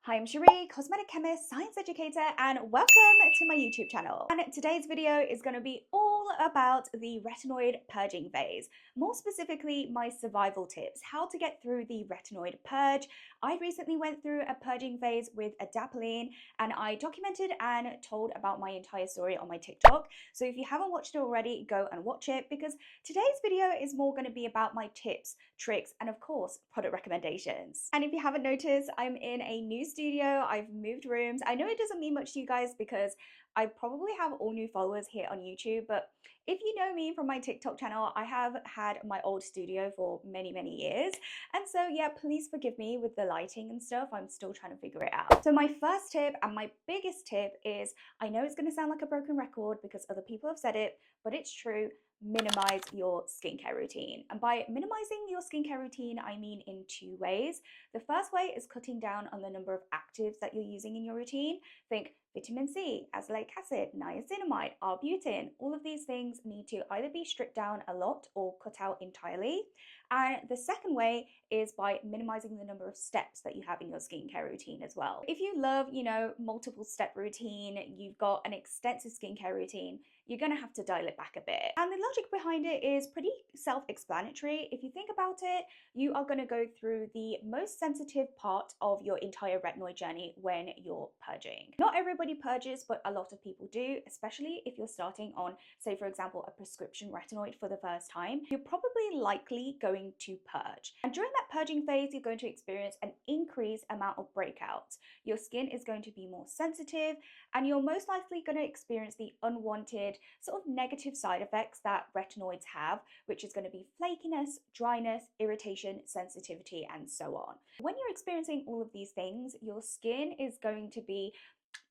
Hi, I'm Cherie, cosmetic chemist, science educator, and welcome to my YouTube channel. And today's video is going to be all about the retinoid purging phase. More specifically, my survival tips, how to get through the retinoid purge. I recently went through a purging phase with adapalene, and I documented and told about my entire story on my TikTok. So if you haven't watched it already, go and watch it, because today's video is more going to be about my tips, tricks, and of course, product recommendations. And if you haven't noticed, I'm in a new studio. I've moved rooms. I know it doesn't mean much to you guys because I probably have all new followers here on YouTube, but if you know me from my TikTok channel, I have had my old studio for many years. And so yeah, please forgive me with the lighting and stuff. I'm still trying to figure it out. So my first tip and my biggest tip is, I know it's going to sound like a broken record because other people have said it, but it's true. Minimize your skincare routine. And by minimizing your skincare routine, I mean in two ways. The first way is cutting down on the number of actives that you're using in your routine. Think vitamin C, azelaic acid, niacinamide, arbutin. All of these things need to either be stripped down a lot or cut out entirely. And the second way is by minimizing the number of steps that you have in your skincare routine as well. If you love, multiple step routine, you've got an extensive skincare routine, you're going to have to dial it back a bit. And the logic behind it is pretty self-explanatory. If you think about it, you are going to go through the most sensitive part of your entire retinoid journey when you're purging. Not everybody purges, but a lot of people do, especially if you're starting on, say for example, a prescription retinoid for the first time. You're probably likely going to purge. And during that purging phase, you're going to experience an increased amount of breakouts. Your skin is going to be more sensitive, and you're most likely going to experience the unwanted sort of negative side effects that retinoids have, which is going to be flakiness, dryness, irritation, sensitivity, and so on. When you're experiencing all of these things, your skin is going to be,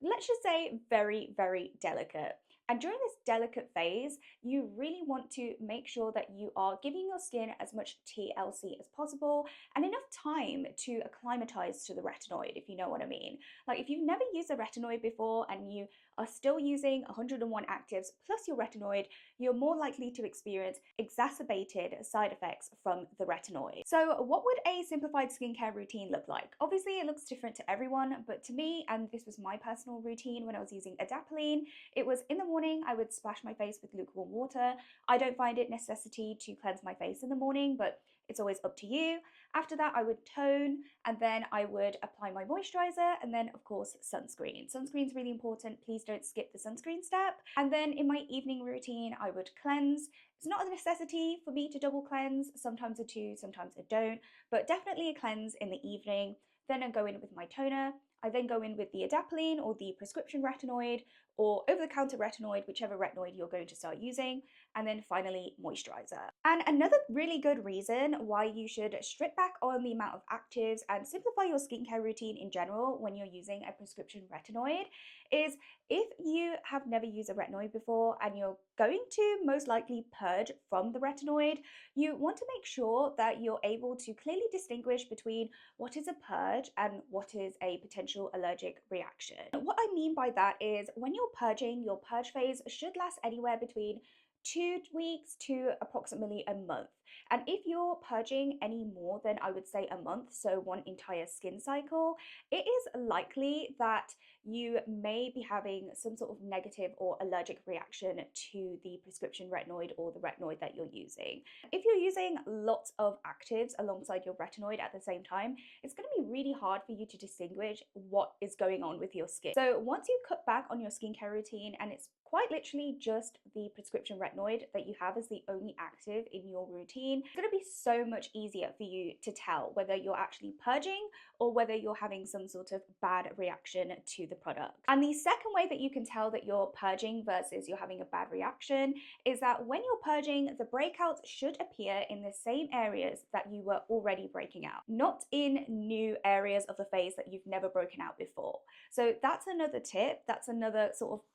let's just say, very delicate. And during this delicate phase, you really want to make sure that you are giving your skin as much TLC as possible and enough time to acclimatize to the retinoid, if you know what I mean. Like if you've never used a retinoid before and you are still using 101 actives plus your retinoid, you're more likely to experience exacerbated side effects from the retinoid. So what would a simplified skincare routine look like? Obviously it looks different to everyone, but to me, and this was my personal routine when I was using adapalene, it was in the morning I would splash my face with lukewarm water. I don't find it necessity to cleanse my face in the morning, but it's always up to you. After that, I would tone, and then I would apply my moisturizer, and then of course sunscreen. Sunscreen is really important. Please don't skip the sunscreen step. And then in my evening routine, I would cleanse. It's not a necessity for me to double cleanse. Sometimes I do, sometimes I don't, but definitely a cleanse in the evening. Then I go in with my toner. I then go in with the adapalene or the prescription retinoid or over-the-counter retinoid, whichever retinoid you're going to start using, and then finally moisturizer. And another really good reason why you should strip back on the amount of actives and simplify your skincare routine in general when you're using a prescription retinoid is if you have never used a retinoid before and you're going to most likely purge from the retinoid, you want to make sure that you're able to clearly distinguish between what is a purge and what is a potential allergic reaction. What I mean by that is when you're purging, your purge phase should last anywhere between 2 weeks to approximately a month. And if you're purging any more than, I would say, a month, so one entire skin cycle, it is likely that you may be having some sort of negative or allergic reaction to the prescription retinoid or the retinoid that you're using. If you're using lots of actives alongside your retinoid at the same time, it's going to be really hard for you to distinguish what is going on with your skin. So once you cut back on your skincare routine and it's quite literally just the prescription retinoid that you have as the only active in your routine, it's going to be so much easier for you to tell whether you're actually purging or whether you're having some sort of bad reaction to the product. And the second way that you can tell that you're purging versus you're having a bad reaction is that when you're purging, the breakouts should appear in the same areas that you were already breaking out, not in new areas of the face that you've never broken out before. So that's another tip. That's another sort of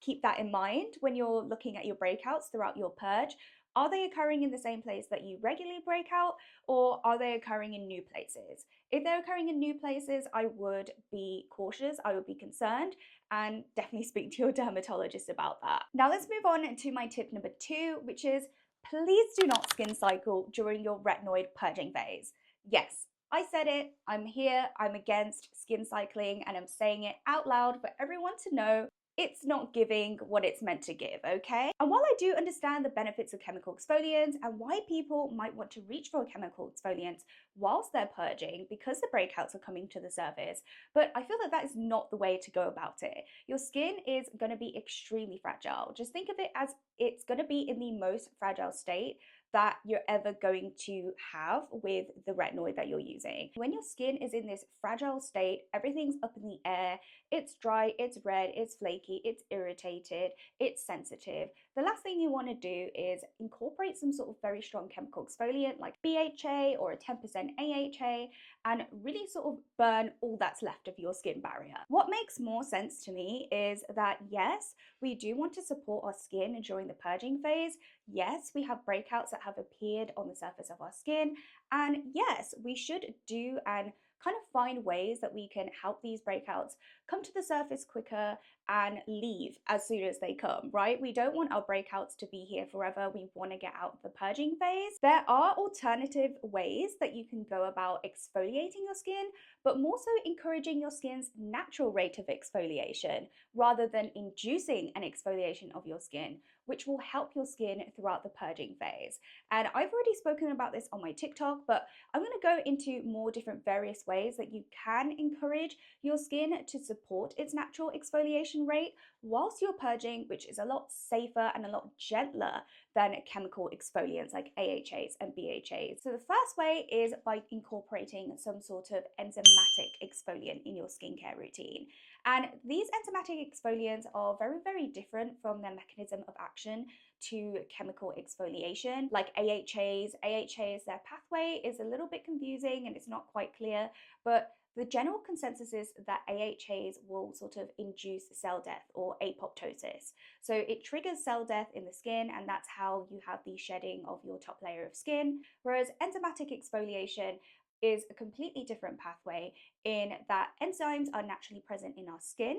keep that in mind when you're looking at your breakouts throughout your purge. Are they occurring in the same place that you regularly break out, or are they occurring in new places? If they're occurring in new places, I would be cautious, I would be concerned, and definitely speak to your dermatologist about that. Now let's move on to my tip number 2, which is please do not skin cycle during your retinoid purging phase. Yes, I said it, I'm here, I'm against skin cycling, and I'm saying it out loud for everyone to know it's not giving what it's meant to give, okay? And while I do understand the benefits of chemical exfoliants and why people might want to reach for chemical exfoliants whilst they're purging because the breakouts are coming to the surface, but I feel that that is not the way to go about it. Your skin is going to be extremely fragile. Just think of it as it's going to be in the most fragile state that you're ever going to have with the retinoid that you're using. When your skin is in this fragile state, everything's up in the air, it's dry, it's red, it's flaky, it's irritated, it's sensitive. The last thing you want to do is incorporate some sort of very strong chemical exfoliant like BHA or a 10% AHA and really sort of burn all that's left of your skin barrier. What makes more sense to me is that yes, we do want to support our skin during the purging phase. Yes, we have breakouts that have appeared on the surface of our skin. And yes, we should do and kind of find ways that we can help these breakouts come to the surface quicker and leave as soon as they come, right? We don't want our breakouts to be here forever. We want to get out of the purging phase. There are alternative ways that you can go about exfoliating your skin, but more so encouraging your skin's natural rate of exfoliation rather than inducing an exfoliation of your skin, which will help your skin throughout the purging phase. And I've already spoken about this on my TikTok, but I'm going to go into more different various ways that you can encourage your skin to support its natural exfoliation rate whilst you're purging, which is a lot safer and a lot gentler than chemical exfoliants like AHAs and BHAs. So the first way is by incorporating some sort of enzymatic exfoliant in your skincare routine. And these enzymatic exfoliants are very, very different from their mechanism of action to chemical exfoliation. Like AHAs, their pathway is a little bit confusing and it's not quite clear, but the general consensus is that AHAs will sort of induce cell death or apoptosis. So it triggers cell death in the skin, and that's how you have the shedding of your top layer of skin. Whereas enzymatic exfoliation is a completely different pathway in that enzymes are naturally present in our skin.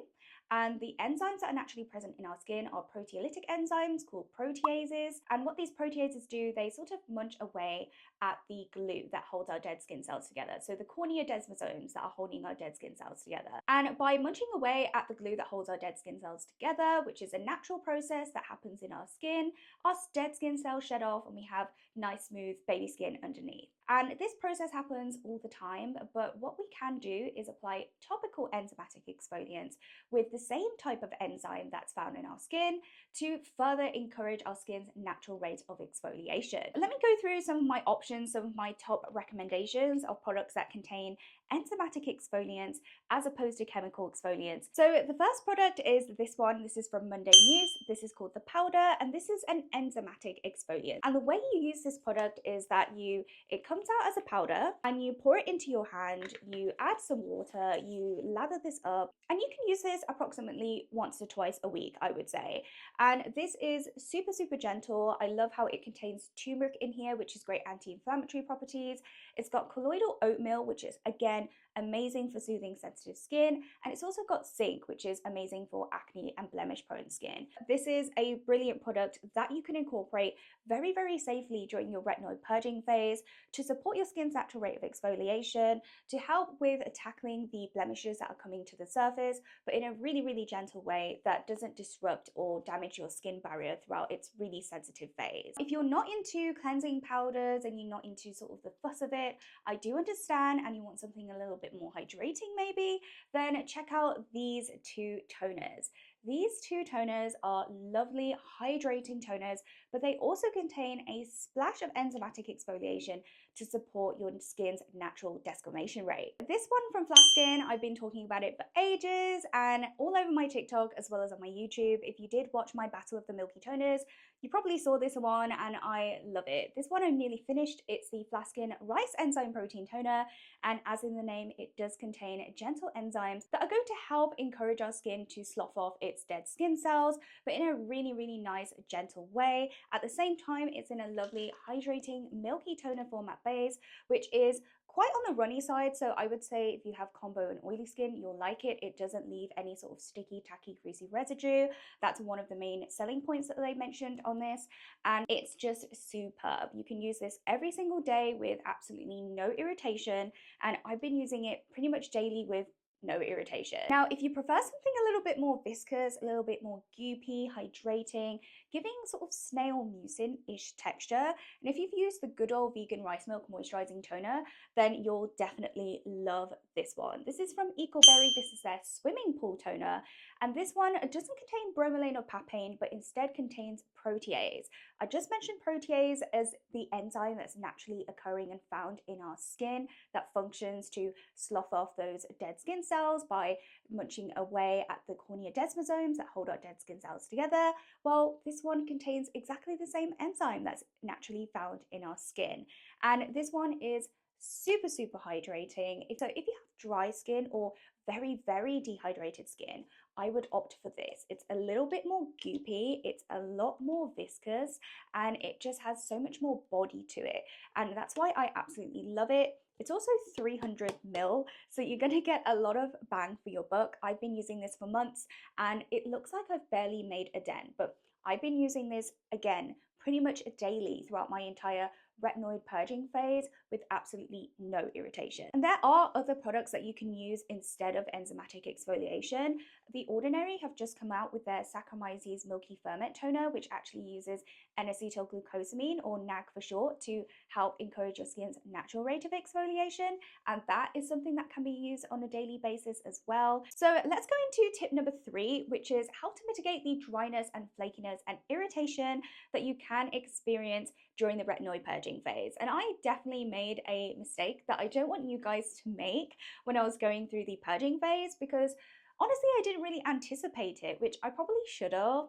And the enzymes that are naturally present in our skin are proteolytic enzymes called proteases. And what these proteases do, they sort of munch away at the glue that holds our dead skin cells together. So the cornea desmosomes that are holding our dead skin cells together. And by munching away at the glue that holds our dead skin cells together, which is a natural process that happens in our skin, our dead skin cells shed off and we have nice, smooth baby skin underneath. And this process happens all the time, but what we can do is apply topical enzymatic exfoliants with the same type of enzyme that's found in our skin to further encourage our skin's natural rate of exfoliation. Let me go through some of my options, some of my top recommendations of products that contain enzymatic exfoliants as opposed to chemical exfoliants. So the first product is this one. This is from Muse. This is called the powder, and this is an enzymatic exfoliant. And the way you use this product is that it comes out as a powder and you pour it into your hand, you add some water, you lather this up, and you can use this approximately once to twice a week, I would say. And this is super, super gentle. I love how it contains turmeric in here, which is great anti-inflammatory properties. It's got colloidal oatmeal, which is again amazing for soothing sensitive skin, and it's also got zinc, which is amazing for acne and blemish prone skin. This is a brilliant product that you can incorporate very, very safely during your retinoid purging phase to support your skin's natural rate of exfoliation, to help with tackling the blemishes that are coming to the surface, but in a really, really gentle way that doesn't disrupt or damage your skin barrier throughout its really sensitive phase. If you're not into cleansing powders and you're not into sort of the fuss of it, I do understand, and you want something a little bit more hydrating maybe, then check out these two toners. These two toners are lovely hydrating toners, but they also contain a splash of enzymatic exfoliation to support your skin's natural desquamation rate. This one from Flaskin, I've been talking about it for ages and all over my TikTok as well as on my YouTube. If you did watch my Battle of the Milky Toners, you probably saw this one and I love it. This one I'm nearly finished. It's the Flaskin Rice Enzyme Protein Toner, and as in the name, it does contain gentle enzymes that are going to help encourage our skin to slough off its dead skin cells, but in a really, really nice, gentle way. At the same time, it's in a lovely hydrating milky toner format base, which is quite on the runny side, so I would say if you have combo and oily skin, you'll like it. It doesn't leave any sort of sticky, tacky, greasy residue. That's one of the main selling points that they mentioned on this, and it's just superb. You can use this every single day with absolutely no irritation, and I've been using it pretty much daily with no irritation. Now, if you prefer something a little bit more viscous, a little bit more goopy, hydrating, giving sort of snail mucin-ish texture, and if you've used the good old vegan rice milk moisturizing toner, then you'll definitely love this one. This is from Eqqualberry. This is their swimming pool toner, and this one doesn't contain bromelain or papain, but instead contains protease. I just mentioned protease as the enzyme that's naturally occurring and found in our skin that functions to slough off those dead skin cells by munching away at the cornea desmosomes that hold our dead skin cells together. Well, this one contains exactly the same enzyme that's naturally found in our skin. And this one is super, super hydrating. So if you have dry skin or very, very dehydrated skin, I would opt for this. It's a little bit more goopy, it's a lot more viscous, and it just has so much more body to it. And that's why I absolutely love it. It's also 300 ml, so you're gonna get a lot of bang for your buck. I've been using this for months and it looks like I've barely made a dent, but I've been using this again pretty much daily throughout my entire retinoid purging phase with absolutely no irritation. And there are other products that you can use instead of enzymatic exfoliation. The Ordinary have just come out with their Saccharomyces Milky Ferment toner, which actually uses N-acetylglucosamine, or NAG for short, to help encourage your skin's natural rate of exfoliation, and that is something that can be used on a daily basis as well. So let's go into tip number 3, which is how to mitigate the dryness and flakiness and irritation that you can experience during the retinoid purging phase. And I definitely made a mistake that I don't want you guys to make when I was going through the purging phase, because honestly I didn't really anticipate it, which I probably should have.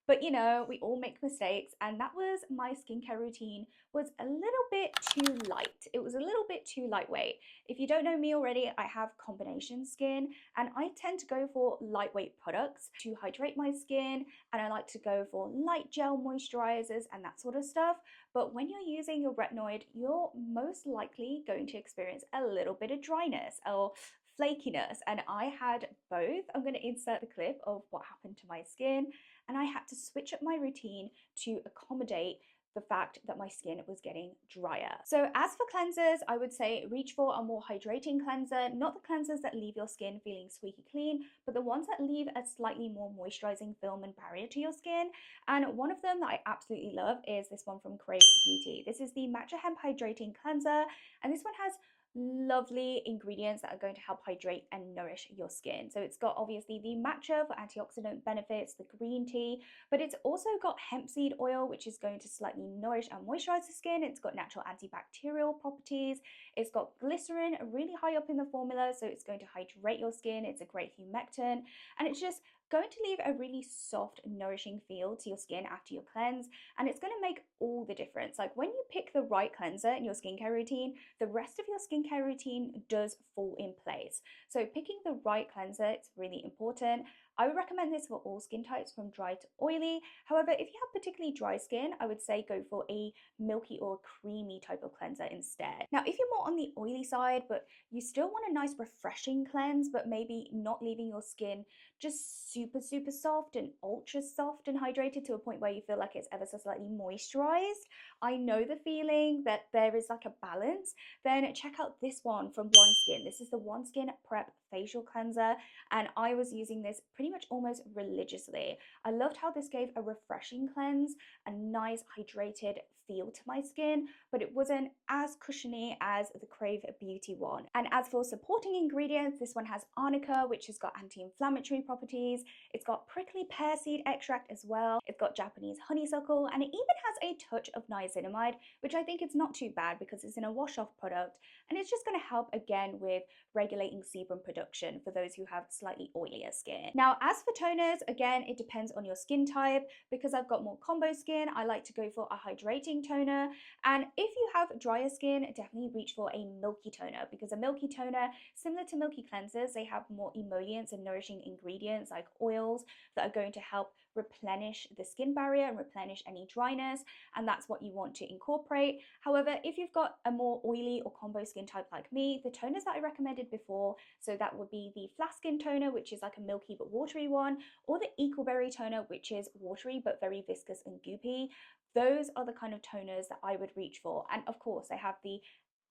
But you know, we all make mistakes, and that was my skincare routine was a little bit too light. It was a little bit too lightweight. If you don't know me already, I have combination skin, and I tend to go for lightweight products to hydrate my skin, and I like to go for light gel moisturizers and that sort of stuff. But when you're using your retinoid, you're most likely going to experience a little bit of dryness or flakiness, and I had both. I'm going to insert the clip of what happened to my skin, and I had to switch up my routine to accommodate the fact that my skin was getting drier. So as for cleansers, I would say reach for a more hydrating cleanser, not the cleansers that leave your skin feeling squeaky clean, but the ones that leave a slightly more moisturizing film and barrier to your skin. And one of them that I absolutely love is this one from Krave Beauty. This is the Matcha Hemp Hydrating Cleanser, and this one has lovely ingredients that are going to help hydrate and nourish your skin. So it's got obviously the matcha for antioxidant benefits, the green tea, but it's also got hemp seed oil, which is going to slightly nourish and moisturize the skin. It's got natural antibacterial properties. It's got glycerin really high up in the formula, so it's going to hydrate your skin. It's a great humectant, and it's just going to leave a really soft, nourishing feel to your skin after your cleanse, and it's going to make all the difference. Like when you pick the right cleanser in your skincare routine, the rest of your skincare routine does fall in place. So picking the right cleanser is really important. I would recommend this for all skin types from dry to oily. However, if you have particularly dry skin, I would say go for a milky or creamy type of cleanser instead. Now, if you're more on the oily side, but you still want a nice refreshing cleanse, but maybe not leaving your skin just super, super soft and ultra soft and hydrated to a point where you feel like it's ever so slightly moisturized, I know the feeling that there is like a balance, then check out this one from OneSkin. This is the OneSkin Prep Facial Cleanser, and I was using this pretty much almost religiously. I loved how this gave a refreshing cleanse, a nice hydrated feel to my skin, but it wasn't as cushiony as the Krave Beauty one. And as for supporting ingredients, this one has arnica, which has got anti-inflammatory properties. It's got prickly pear seed extract as well. It's got Japanese honeysuckle, and it even has a touch of niacinamide, which I think is not too bad because it's in a wash-off product, and it's just going to help again with regulating sebum production production for those who have slightly oilier skin. Now, as for toners, again, it depends on your skin type. Because I've got more combo skin, I like to go for a hydrating toner. And if you have drier skin, definitely reach for a milky toner, because a milky toner, similar to milky cleansers, they have more emollients and nourishing ingredients like oils that are going to help replenish the skin barrier and replenish any dryness, and that's what you want to incorporate. However, if you've got a more oily or combo skin type like me, the toners that I recommended before, so that would be the Flaskin toner, which is like a milky but watery one, or the Eqqualberry toner, which is watery but very viscous and goopy. Those are the kind of toners that I would reach for. And of course, they have the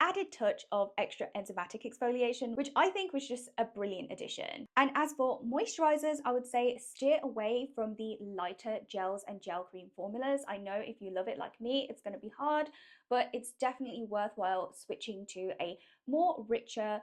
added touch of extra enzymatic exfoliation, which I think was just a brilliant addition. And as for moisturizers, I would say steer away from the lighter gels and gel cream formulas. I know if you love it like me, it's going to be hard, but it's definitely worthwhile switching to a more richer,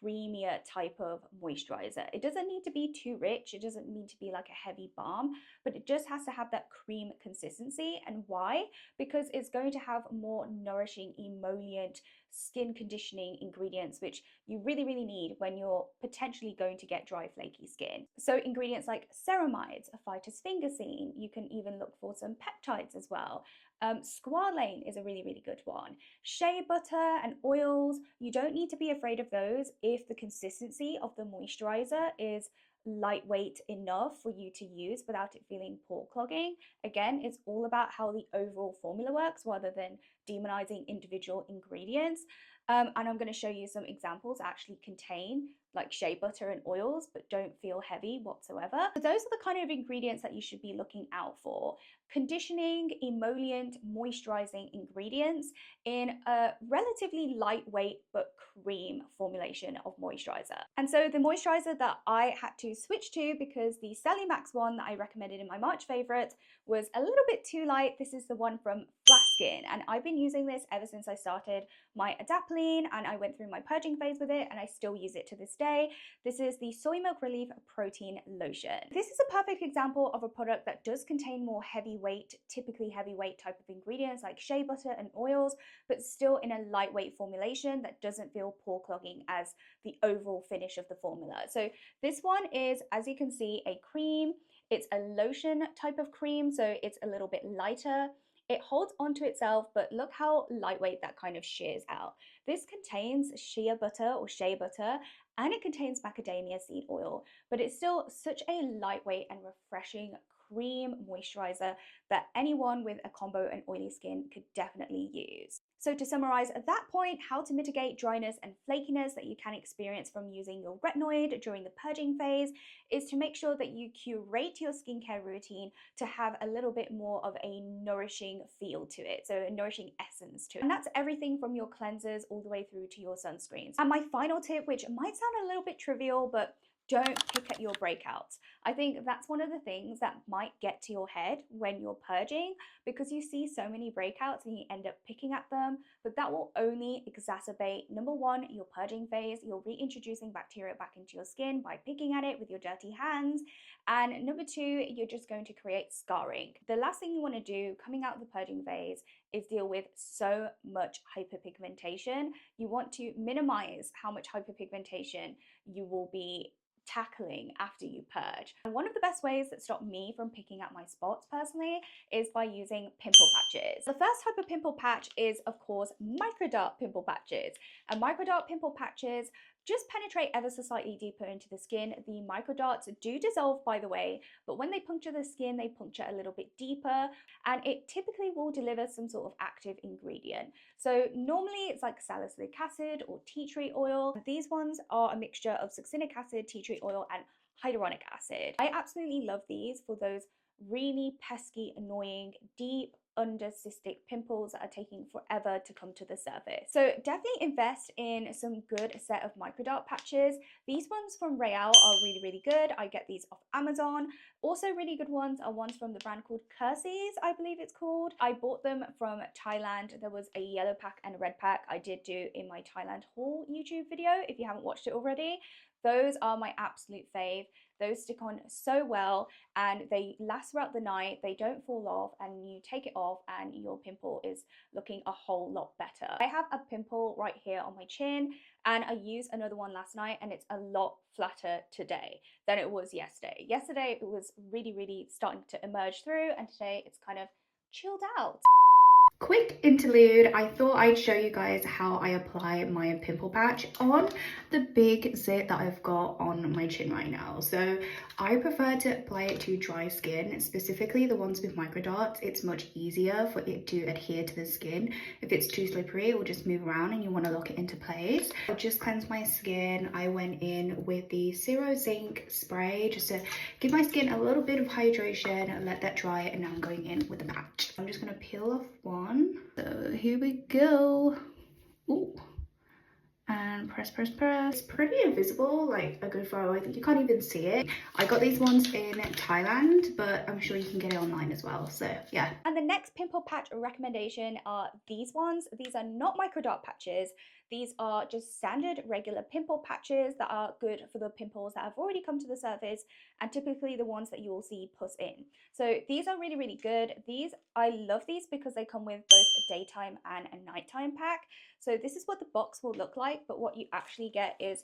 creamier type of moisturizer. It doesn't need to be too rich, it doesn't need to be like a heavy balm, but it just has to have that cream consistency. And why? Because it's going to have more nourishing, emollient, skin conditioning ingredients, which you really need when you're potentially going to get dry, flaky skin. So ingredients like ceramides, phytosphingosine, you can even look for some peptides as well. Squalane is a really good one. Shea butter and oils, you don't need to be afraid of those if the consistency of the moisturizer is lightweight enough for you to use without it feeling pore clogging. Again, it's all about how the overall formula works rather than demonizing individual ingredients. And I'm going to show you some examples that actually contain like shea butter and oils but don't feel heavy whatsoever. So those are the kind of ingredients that you should be looking out for. Conditioning, emollient, moisturizing ingredients in a relatively lightweight but cream formulation of moisturizer. And so the moisturizer that I had to switch to, because the Max one that I recommended in my March favorite was a little bit too light. This is the one from Flaskin, and I've been using this ever since I started my adapalene and I went through my purging phase with it, and I still use it to this day. This is the SoyMilk Relief Protein Lotion. This is a perfect example of a product that does contain more heavyweight, typically heavyweight type of ingredients like shea butter and oils, but still in a lightweight formulation that doesn't feel pore clogging as the overall finish of the formula. So this one is, as you can see, a cream. It's a lotion type of cream, so it's a little bit lighter. It holds onto itself, but look how lightweight that kind of shears out. This contains shea butter or shea butter, and it contains macadamia seed oil, but it's still such a lightweight and refreshing cream moisturizer that anyone with a combo and oily skin could definitely use. So to summarize at that point, how to mitigate dryness and flakiness that you can experience from using your retinoid during the purging phase is to make sure that you curate your skincare routine to have a little bit more of a nourishing feel to it, so a nourishing essence to it. And that's everything from your cleansers all the way through to your sunscreens. And my final tip, which might sound a little bit trivial, but don't pick at your breakouts. I think that's one of the things that might get to your head when you're purging, because you see so many breakouts and you end up picking at them, but that will only exacerbate, number one, your purging phase. You're reintroducing bacteria back into your skin by picking at it with your dirty hands. And number two, you're just going to create scarring. The last thing you want to do coming out of the purging phase is deal with so much hyperpigmentation. You want to minimize how much hyperpigmentation you will be tackling after you purge. And one of the best ways that stop me from picking at my spots personally is by using pimple patches. The first type of pimple patch is, of course, microdot pimple patches. And microdot pimple patches just penetrate ever so slightly deeper into the skin. The microdots do dissolve, by the way, but when they puncture the skin, they puncture a little bit deeper, and it typically will deliver some sort of active ingredient. So normally it's like salicylic acid or tea tree oil. These ones are a mixture of succinic acid, tea tree oil, and hyaluronic acid. I absolutely love these for those really pesky, annoying, deep under cystic pimples that are taking forever to come to the surface. So definitely invest in some good set of microdot patches. These ones from Rael are really good. I get these off Amazon. Also really good ones are ones from the brand called Curesys, I believe it's called. I bought them from Thailand. There was a yellow pack and a red pack I did do in my Thailand haul YouTube video, if you haven't watched it already. Those are my absolute fave. Those stick on so well and they last throughout the night. They don't fall off, and you take it off and your pimple is looking a whole lot better. I have a pimple right here on my chin, and I used another one last night and it's a lot flatter today than it was yesterday. Yesterday it was really starting to emerge through, and today it's kind of chilled out. Quick interlude, I thought I'd show you guys how I apply my pimple patch on the big zit that I've got on my chin right now. So I prefer to apply it to dry skin, specifically the ones with microdots. It's much easier for it to adhere to the skin. If it's too slippery, it will just move around and you want to lock it into place. I just cleansed my skin. I went in with the Zero Zinc spray just to give my skin a little bit of hydration and let that dry, and now I'm going in with the patch. I'm just going to peel off one. So here we go. Ooh. And press. It's pretty invisible, like a good far away. I think you can't even see it. I got these ones in Thailand, but I'm sure you can get it online as well. So yeah. And the next pimple patch recommendation are these ones. These are not microdot patches. These are just standard regular pimple patches that are good for the pimples that have already come to the surface, and typically the ones that you will see pus in. So these are really good. I love these because they come with both a daytime and a nighttime pack. So this is what the box will look like, but what you actually get is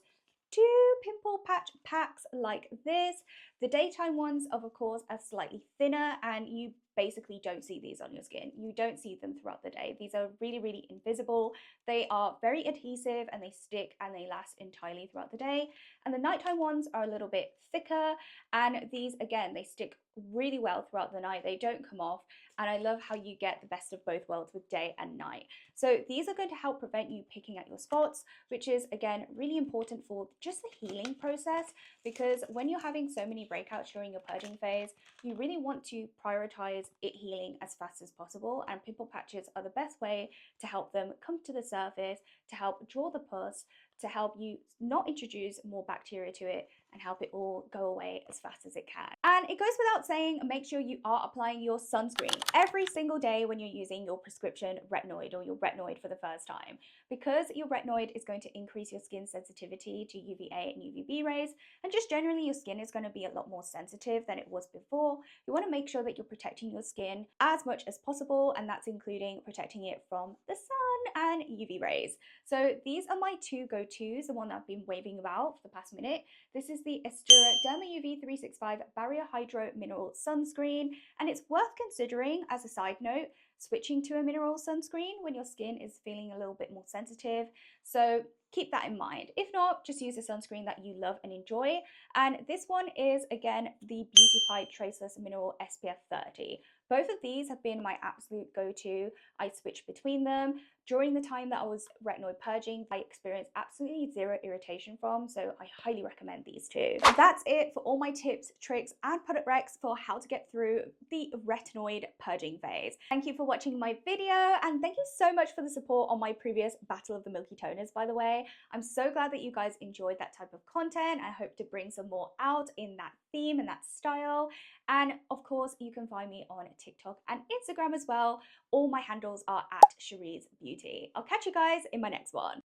2 pimple patch packs like this. The daytime ones, of course, are slightly thinner, and you basically don't see these on your skin. You don't see them throughout the day. These are really invisible. They are very adhesive and they stick and they last entirely throughout the day. And the nighttime ones are a little bit thicker, and these, again, they stick really well throughout the night. They don't come off, and I love how you get the best of both worlds with day and night. So these are going to help prevent you picking at your spots, which is, again, really important for just the healing process, because when you're having so many breakouts during your purging phase, you really want to prioritize it healing as fast as possible, and pimple patches are the best way to help them come to the surface, to help draw the pus, to help you not introduce more bacteria to it, and help it all go away as fast as it can. And it goes without saying, make sure you are applying your sunscreen every single day when you're using your prescription retinoid or your retinoid for the first time, because your retinoid is going to increase your skin sensitivity to UVA and UVB rays, and just generally your skin is going to be a lot more sensitive than it was before. You want to make sure that you're protecting your skin as much as possible, and that's including protecting it from the sun and UV rays. So these are my 2 go-tos, the one that I've been waving about for the past minute. This is the Aestura Derma UV 365 Barrier Hydro Mineral Sunscreen, and it's worth considering, as a side note, switching to a mineral sunscreen when your skin is feeling a little bit more sensitive. So keep that in mind. If not, just use a sunscreen that you love and enjoy. And this one is, again, the Beauty Pie Traceless Mineral SPF 30. Both of these have been my absolute go-to. I switched between them. During the time that I was retinoid purging, I experienced absolutely zero irritation from, so I highly recommend these 2. That's it for all my tips, tricks, and product recs for how to get through the retinoid purging phase. Thank you for watching my video, and thank you so much for the support on my previous Battle of the Milky Toners, by the way. I'm so glad that you guys enjoyed that type of content. I hope to bring some more out in that theme and that style. And of course, you can find me on TikTok and Instagram as well. All my handles are at Cherise Beauty. I'll catch you guys in my next one.